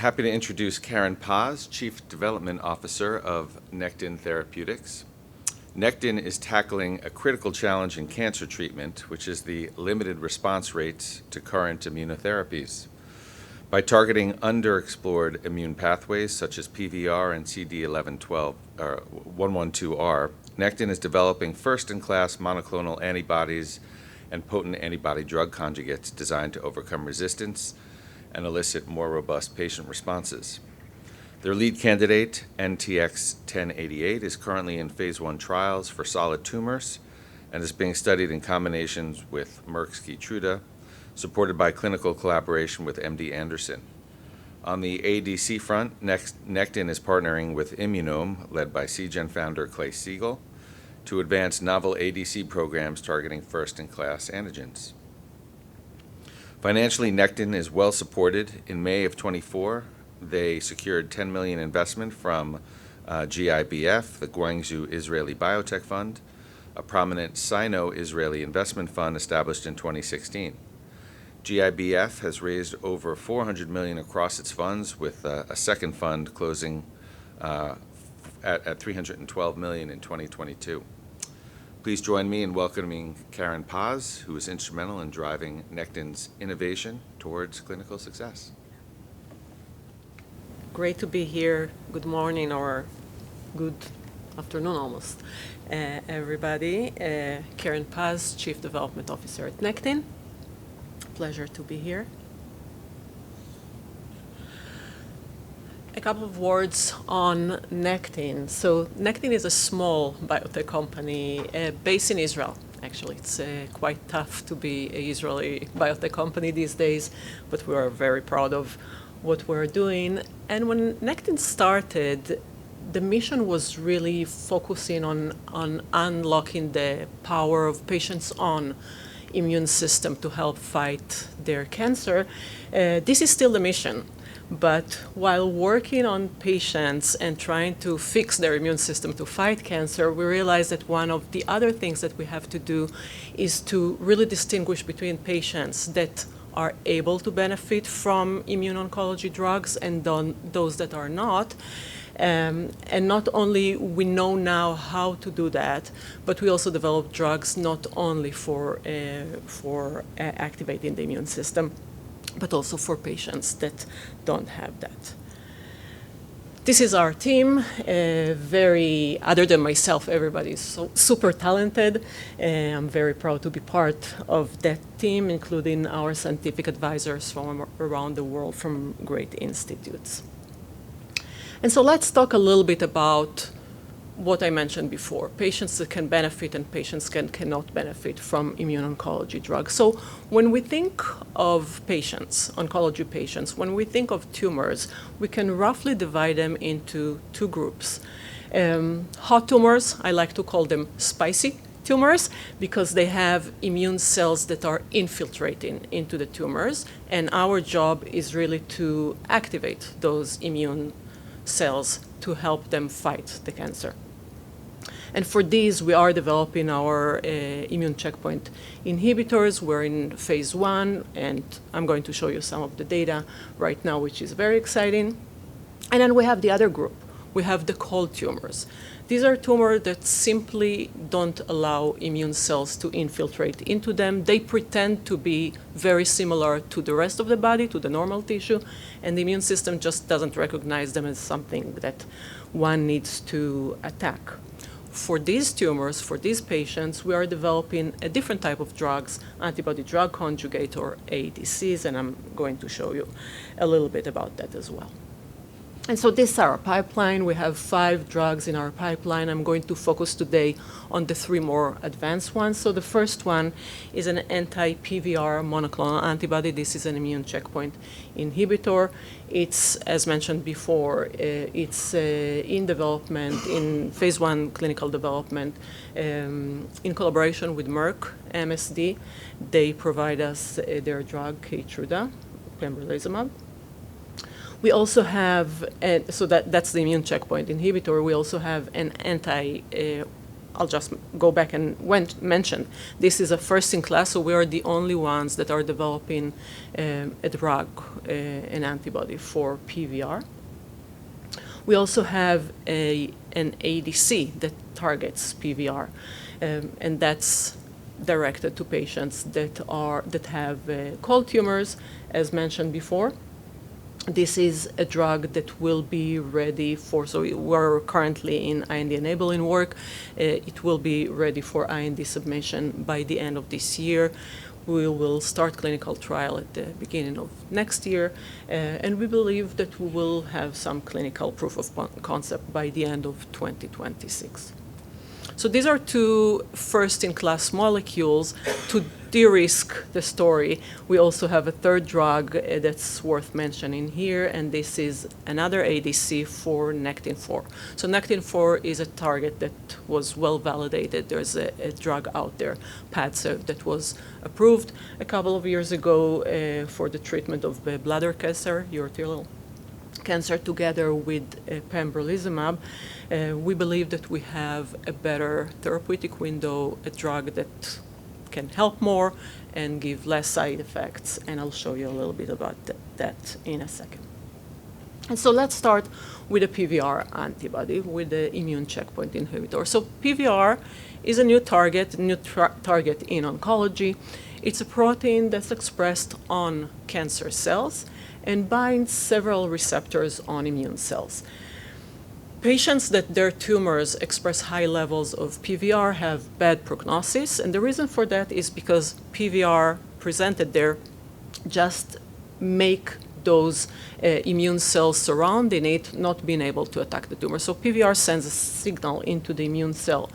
Happy to introduce Keren Paz, Chief Development Officer of Nectin Therapeutics. Nectin is tackling a critical challenge in cancer treatment, which is the limited response rates to current immunotherapies. By targeting underexplored immune pathways such as PVR and CD112R, Nectin is developing first-in-class monoclonal antibodies and potent antibody drug conjugates designed to overcome resistance and elicit more robust patient responses. Their lead candidate, NTX-1088, is currently in phase 1 trials for solid tumors and is being studied in combinations with Merck's Keytruda, supported by clinical collaboration with MD Anderson. On the ADC front, Nectin is partnering with Immunome, led by Seagen founder Clay Siegel, to advance novel ADC programs targeting first-in-class antigens. Financially, Nectin is well supported. In May of 24, they secured $10 million investment from GIBF, the Guangzhou Israeli Biotech Fund, a prominent Sino-Israeli investment fund established in 2016. GIBF has raised over $400 million across its funds, with a second fund closing at $312 million in 2022. Please join me in welcoming Keren Paz, who is instrumental in driving Nectin's innovation towards clinical success. Great to be here. Good morning or good afternoon almost, everybody. Keren Paz, Chief Development Officer at Nectin. Pleasure to be here. A couple of words on Nectin. So Nectin is a small biotech company based in Israel. Actually, it's quite tough to be an Israeli biotech company these days, but we are very proud of what we're doing. And when Nectin started, the mission was really focusing on unlocking the power of patients' own immune system to help fight their cancer. This is still the mission. But while working on patients and trying to fix their immune system to fight cancer, we realized that one of the other things that we have to do is to really distinguish between patients that are able to benefit from immune-oncology drugs and those that are not. And not only we know now how to do that, but we also develop drugs not only for activating the immune system, but also for patients that don't have that. This is our team. Other than myself, everybody is so super talented. I'm very proud to be part of that team, including our scientific advisors from around the world from great institutes. And so let's talk a little bit about what I mentioned before, patients that can benefit and patients cannot benefit from immune-oncology drugs. So when we think of patients, oncology patients, when we think of tumors, we can roughly divide them into two groups. Hot tumors, I like to call them spicy tumors, because they have immune cells that are infiltrating into the tumors, and our job is really to activate those immune cells to help them fight the cancer. And for these, we are developing our immune checkpoint inhibitors. We're in phase 1, and I'm going to show you some of the data right now, which is very exciting. And then we have the other group. We have the cold tumors. These are tumors that simply don't allow immune cells to infiltrate into them. They pretend to be very similar to the rest of the body, to the normal tissue, and the immune system just doesn't recognize them as something that one needs to attack. For these tumors, for these patients, we are developing a different type of drugs, antibody-drug conjugate, or ADCs, and I'm going to show you a little bit about that as well. And so this is our pipeline. We have 5 drugs in our pipeline. I'm going to focus today on the 3 more advanced ones. So the first one is an anti-PVR monoclonal antibody. This is an immune checkpoint inhibitor. It's, as mentioned before, it's in development, in phase 1 clinical development, in collaboration with Merck, MSD. They provide us their drug, Keytruda, pembrolizumab. We also have, so that's the immune checkpoint inhibitor. We also have an I'll just go back and mention, this is a first-in-class, so we are the only ones that are developing a drug, an antibody for PVR. We also have an ADC that targets PVR, and that's directed to patients that have cold tumors, as mentioned before. This is a drug that will be ready for, so we're currently in IND-enabling work. It will be ready for IND submission by the end of this year. We will start clinical trial at the beginning of next year, and we believe that we will have some clinical proof of concept by the end of 2026. So these are two first-in-class molecules. To de-risk the story, we also have a third drug that's worth mentioning here, and this is another ADC for Nectin-4. So Nectin-4 is a target that was well validated. There's a drug out there, Padcev, that was approved a couple of years ago for the treatment of bladder cancer, urothelial cancer, together with pembrolizumab. We believe that we have a better therapeutic window, a drug that can help more and give less side effects, and I'll show you a little bit about that in a second. And so let's start with a PVR antibody, with the immune checkpoint inhibitor. So PVR is a new target in oncology. It's a protein that's expressed on cancer cells and binds several receptors on immune cells. Patients that their tumors express high levels of PVR have bad prognosis, and the reason for that is because PVR presented there just make those immune cells surrounding it not being able to attack the tumor. So PVR sends a signal into the immune cells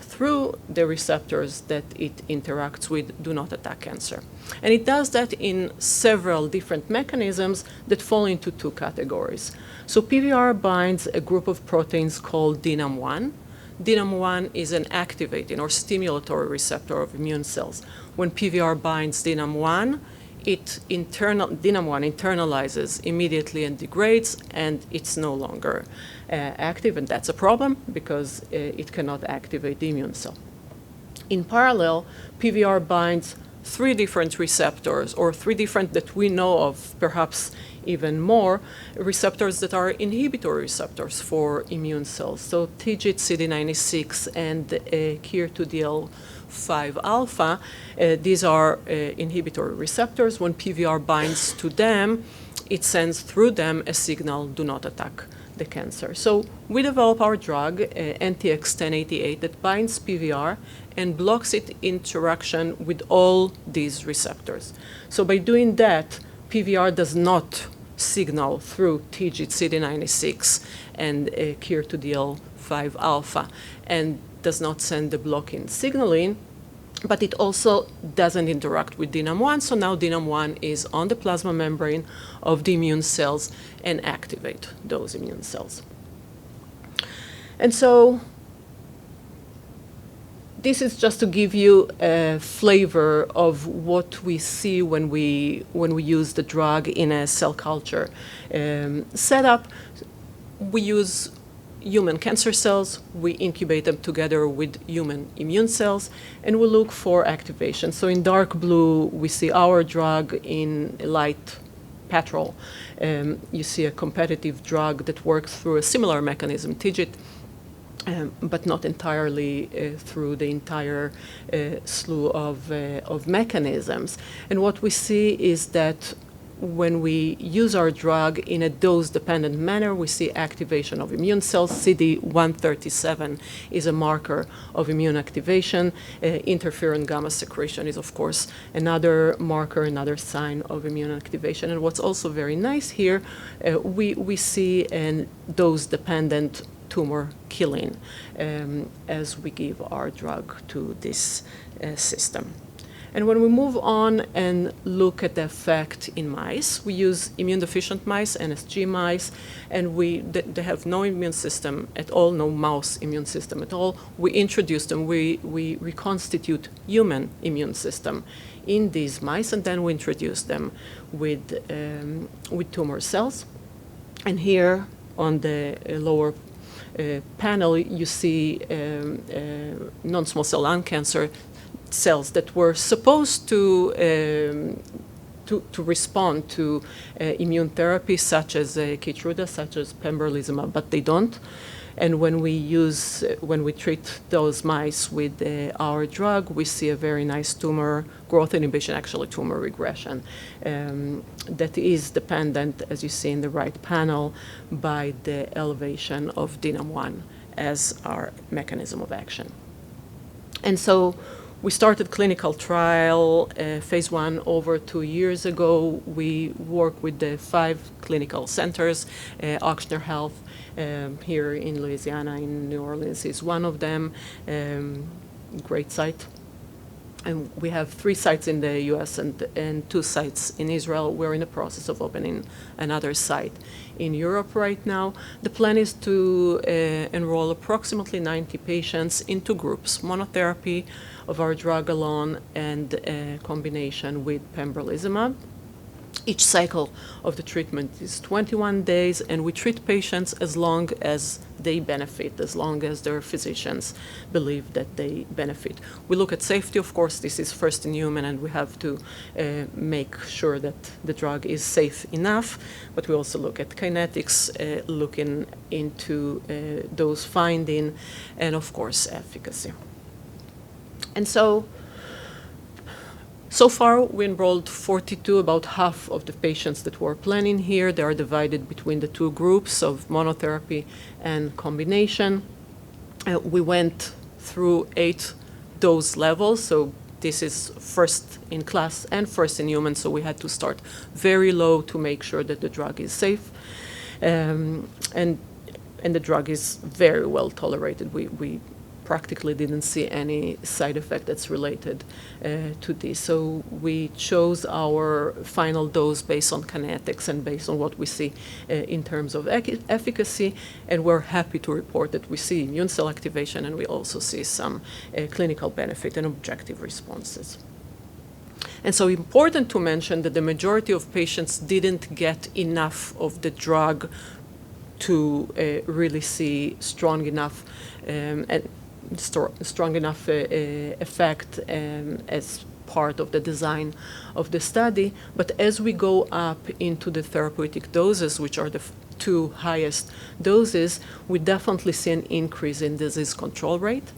through the receptors that it interacts with, do not attack cancer. And it does that in several different mechanisms that fall into two categories. So PVR binds a group of proteins called DNAM1. DNAM1 is an activating or stimulatory receptor of immune cells. When PVR binds DNAM1, DNAM1 internalizes immediately and degrades, and it's no longer active, and that's a problem because it cannot activate the immune cell. In parallel, PVR binds three different receptors, or three different that we know of, perhaps even more, receptors that are inhibitory receptors for immune cells. So TIGIT, CD96, and KIR2DL5 alpha, these are inhibitory receptors. When PVR binds to them, it sends through them a signal, do not attack the cancer. So we develop our drug, NTX-1088, that binds PVR and blocks its interaction with all these receptors. So by doing that, PVR does not signal through TIGIT, CD96, and KIR2DL5 alpha, and does not send the blocking signaling, but it also doesn't interact with DNAM1, so now DNAM1 is on the plasma membrane of the immune cells and activate those immune cells. And so this is just to give you a flavor of what we see when we use the drug in a cell culture setup. We use human cancer cells, we incubate them together with human immune cells, and we look for activation. So in dark blue, we see our drug. In light petrol, you see a competitive drug that works through a similar mechanism, TIGIT, but not entirely through the entire slew of mechanisms. And what we see is that when we use our drug in a dose-dependent manner, we see activation of immune cells. CD137 is a marker of immune activation. Interferon gamma secretion is, of course, another marker, another sign of immune activation. And what's also very nice here, we see a dose-dependent tumor killing as we give our drug to this system. And when we move on and look at the effect in mice, we use immune-deficient mice, NSG mice, and they have no immune system at all, no mouse immune system at all. We introduce them, we reconstitute human immune system in these mice, and then we introduce them with tumor cells. And here on the lower panel, you see non-small cell lung cancer cells that were supposed to respond to immune therapy such as Keytruda, such as pembrolizumab, but they don't. And when we treat those mice with our drug, we see a very nice tumor growth inhibition, actually tumor regression, that is dependent, as you see in the right panel, by the elevation of DNAM1 as our mechanism of action. And so we started clinical trial, phase 1, over 2 years ago. We work with the 5 clinical centers. Ochsner Health here in Louisiana, in New Orleans, is one of them. Great site. And we have 3 sites in the US and 2 sites in Israel. We're in the process of opening another site in Europe right now. The plan is to enroll approximately 90 patients in 2 groups, monotherapy of our drug alone and a combination with pembrolizumab. Each cycle of the treatment is 21 days, and we treat patients as long as they benefit, as long as their physicians believe that they benefit. We look at safety, of course. This is first in human, and we have to make sure that the drug is safe enough. But we also look at kinetics, looking into dose finding, and of course, efficacy. And so far, we enrolled 42, about half of the patients that we're planning here. They are divided between the 2 groups of monotherapy and combination. We went through 8 dose levels, so this is first in class and first in human, so we had to start very low to make sure that the drug is safe. And the drug is very well tolerated. We practically didn't see any side effect that's related to this. So we chose our final dose based on kinetics and based on what we see in terms of efficacy, and we're happy to report that we see immune cell activation, and we also see some clinical benefit and objective responses. And so important to mention that the majority of patients didn't get enough of the drug to really see strong enough effect as part of the design of the study. But as we go up into the therapeutic doses, which are the 2 highest doses, we definitely see an increase in disease control rate.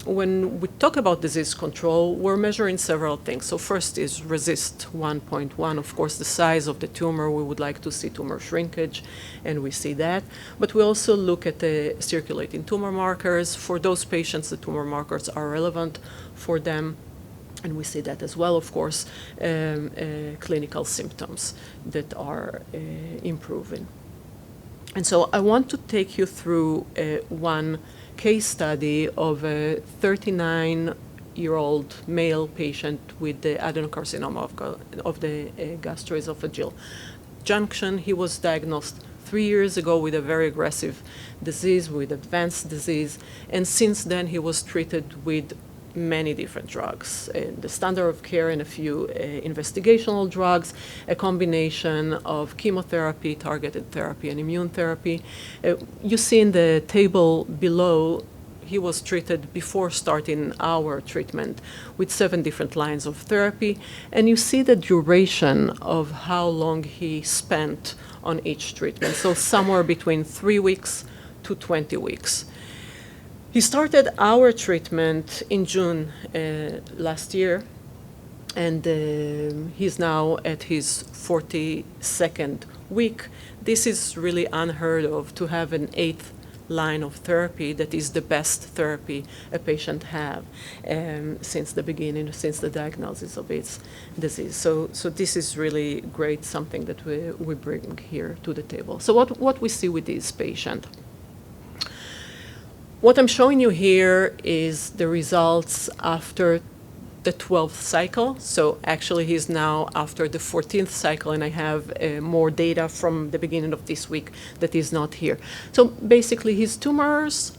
When we talk about disease control, we're measuring several things. So first is RECIST 1.1, of course, the size of the tumor. We would like to see tumor shrinkage, and we see that. But we also look at the circulating tumor markers. For those patients, the tumor markers are relevant for them, and we see that as well, of course, clinical symptoms that are improving. And so I want to take you through one case study of a 39-year-old male patient with the adenocarcinoma of the gastroesophageal junction. He was diagnosed 3 years ago with a very aggressive disease, with advanced disease, and since then he was treated with many different drugs, the standard of care and a few investigational drugs, a combination of chemotherapy, targeted therapy, and immune therapy. You see in the table below, he was treated before starting our treatment with 7 different lines of therapy, and you see the duration of how long he spent on each treatment, so somewhere between 3 weeks to 20 weeks. He started our treatment in June last year, and he's now at his 42nd week. This is really unheard of, to have an 8th line of therapy that is the best therapy a patient have since the beginning, since the diagnosis of its disease. So this is really great, something that we bring here to the table. So what we see with this patient. What I'm showing you here is the results after the 12th cycle. So actually he's now after the 14th cycle, and I have more data from the beginning of this week that is not here. So basically his tumors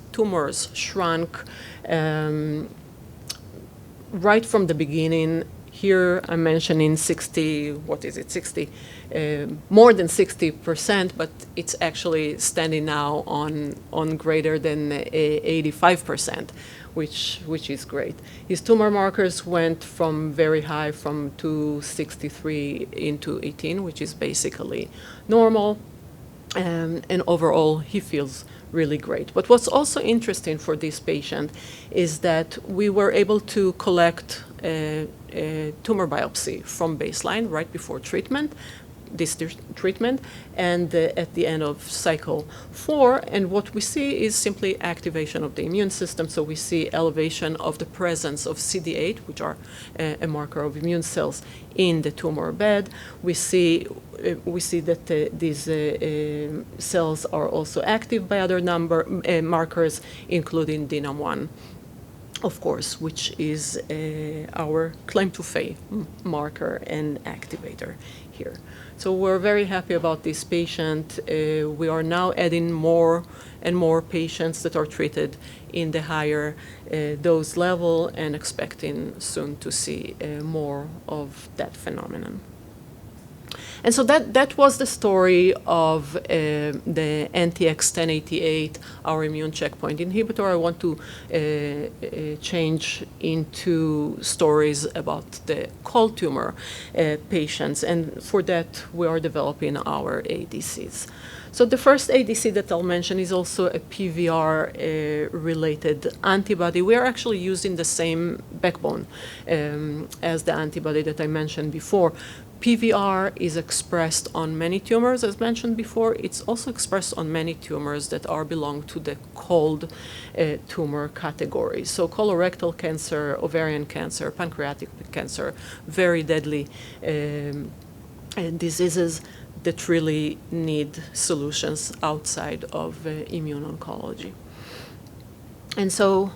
shrunk right from the beginning. Here I'm mentioning 60, what is it, 60, more than 60%, but it's actually standing now on greater than 85%, which is great. His tumor markers went from very high, from 263 into 18, which is basically normal. And overall, he feels really great. But what's also interesting for this patient is that we were able to collect a tumor biopsy from baseline right before treatment, treatment, and at the end of cycle 4. And what we see is simply activation of the immune system. So we see elevation of the presence of CD8, which are a marker of immune cells in the tumor bed. We see that these cells are also active by other markers, including DNAM1, of course, which is our claim to fame marker and activator here. So we're very happy about this patient. We are now adding more and more patients that are treated in the higher dose level and expecting soon to see more of that phenomenon. And so that was the story of the NTX-1088, our immune checkpoint inhibitor. I want to change into stories about the cold tumor patients, and for that we are developing our ADCs. So the first ADC that I'll mention is also a PVR-related antibody. We are actually using the same backbone as the antibody that I mentioned before. PVR is expressed on many tumors, as mentioned before. It's also expressed on many tumors that belong to the cold tumor category. So colorectal cancer, ovarian cancer, pancreatic cancer, very deadly diseases that really need solutions outside of immune oncology. And so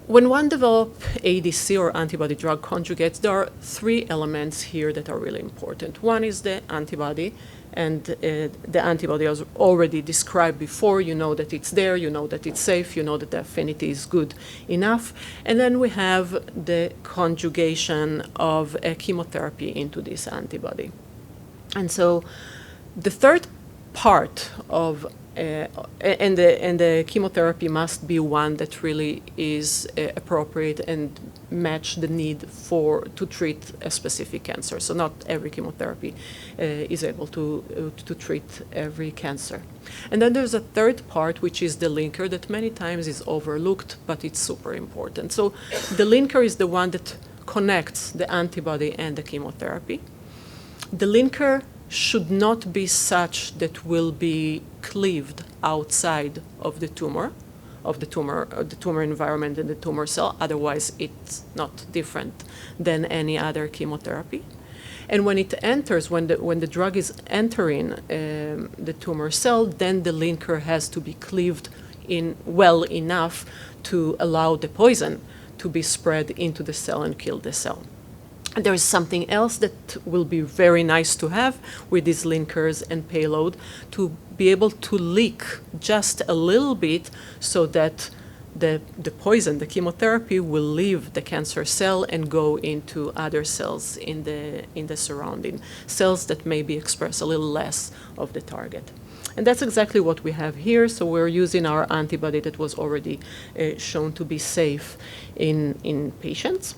when one develops ADC or antibody drug conjugates, there are 3 elements here that are really important. One is the antibody, and the antibody as already described before. You know that it's there, you know that it's safe, you know that the affinity is good enough. And then we have the conjugation of a chemotherapy into this antibody. And so the third part of and the chemotherapy must be one that really is appropriate and match the need to treat a specific cancer. So not every chemotherapy is able to treat every cancer. And then there's a third part, which is the linker, that many times is overlooked, but it's super important. So the linker is the one that connects the antibody and the chemotherapy. The linker should not be such that will be cleaved outside of the tumor environment and the tumor cell. Otherwise, it's not different than any other chemotherapy. And when it enters, when the drug is entering the tumor cell, then the linker has to be cleaved in well enough to allow the poison to be spread into the cell and kill the cell. And there is something else that will be very nice to have with these linkers and payload, to be able to leak just a little bit so that the poison, the chemotherapy, will leave the cancer cell and go into other cells in the surrounding cells that maybe express a little less of the target. And that's exactly what we have here. So we're using our antibody that was already shown to be safe in patients.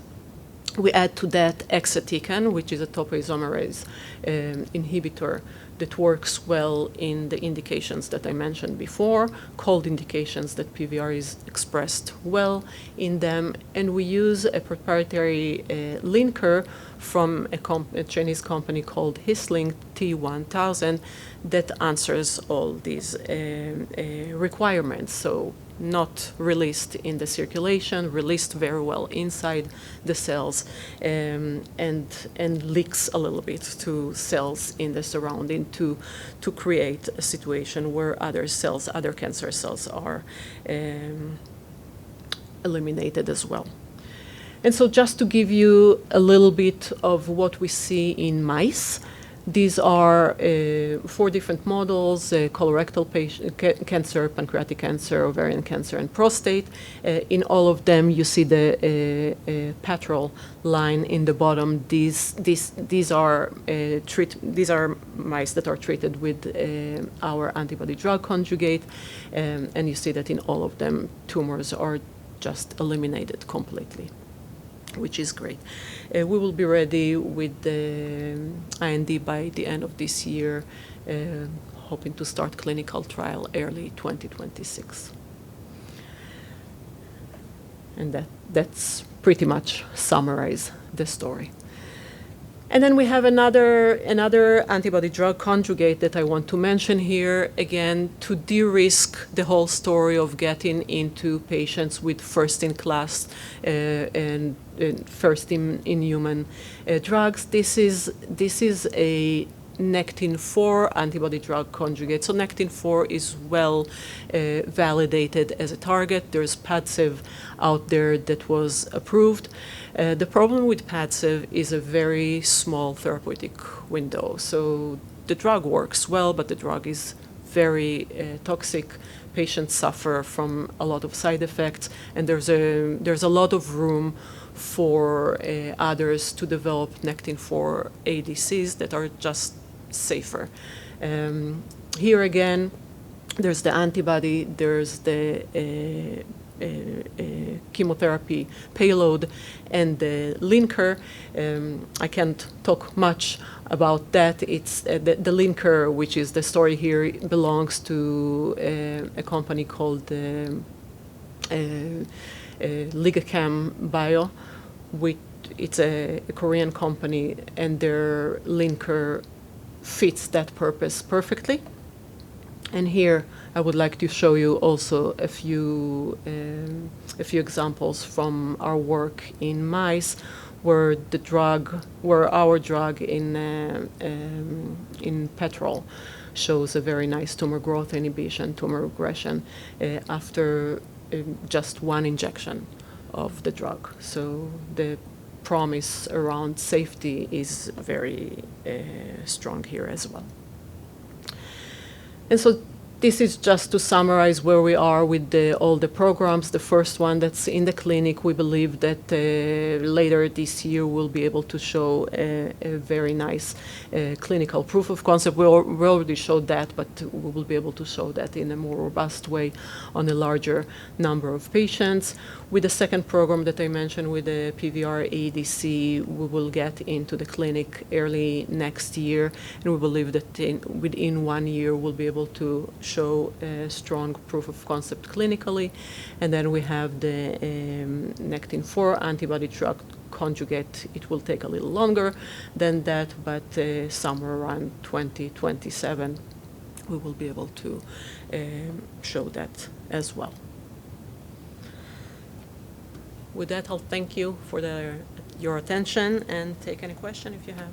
We add to that exatecan, which is a topoisomerase inhibitor that works well in the indications that I mentioned before, cold indications that PVR is expressed well in them. And we use a proprietary linker from a Chinese company called Hisling T1000 that answers all these requirements. So not released in the circulation, released very well inside the cells, and leaks a little bit to cells in the surrounding to create a situation where other cells, other cancer cells are eliminated as well. And so just to give you a little bit of what we see in mice, These are 4 different models: colorectal cancer, pancreatic cancer, ovarian cancer, and prostate. In all of them, you see the petrol line in the bottom. These are mice that are treated with our antibody-drug conjugate, and you see that in all of them, tumors are just eliminated completely, which is great. We will be ready with the IND by the end of this year, hoping to start clinical trial early 2026. And that's pretty much summarize the story. And then we have another antibody-drug conjugate that I want to mention here, again, to de-risk the whole story of getting into patients with first-in-class and first-in-human drugs. This is a Nectin-4 antibody-drug conjugate. So Nectin-4 is well validated as a target. There's Padcev out there that was approved. The problem with Padcev is a very small therapeutic window. So the drug works well, but the drug is very toxic. Patients suffer from a lot of side effects, and there's a lot of room for others to develop Nectin-4 ADCs that are just safer. Here again, there's the antibody, there's the chemotherapy payload, and the linker. I can't talk much about that. It's the linker, which is the story here, belongs to a company called Ligacam Bio. It's a Korean company, and their linker fits that purpose perfectly. And here I would like to show you also a few examples from our work in mice, where our drug in petrol shows a very nice tumor growth inhibition, tumor regression after just 1 injection of the drug. So the promise around safety is very strong here as well. And so this is just to summarize where we are with all the programs. The first one that's in the clinic, we believe that later this year we'll be able to show a very nice clinical proof of concept. We already showed that, but we will be able to show that in a more robust way on a larger number of patients. With the second program that I mentioned with the PVR ADC, we will get into the clinic early next year, and we believe that within 1 year we'll be able to show a strong proof of concept clinically. And then we have the Nectin-4 antibody-drug conjugate. It will take a little longer than that, but somewhere around 2027 we will be able to show that as well. With that, I'll thank you for your attention and take any question if you have.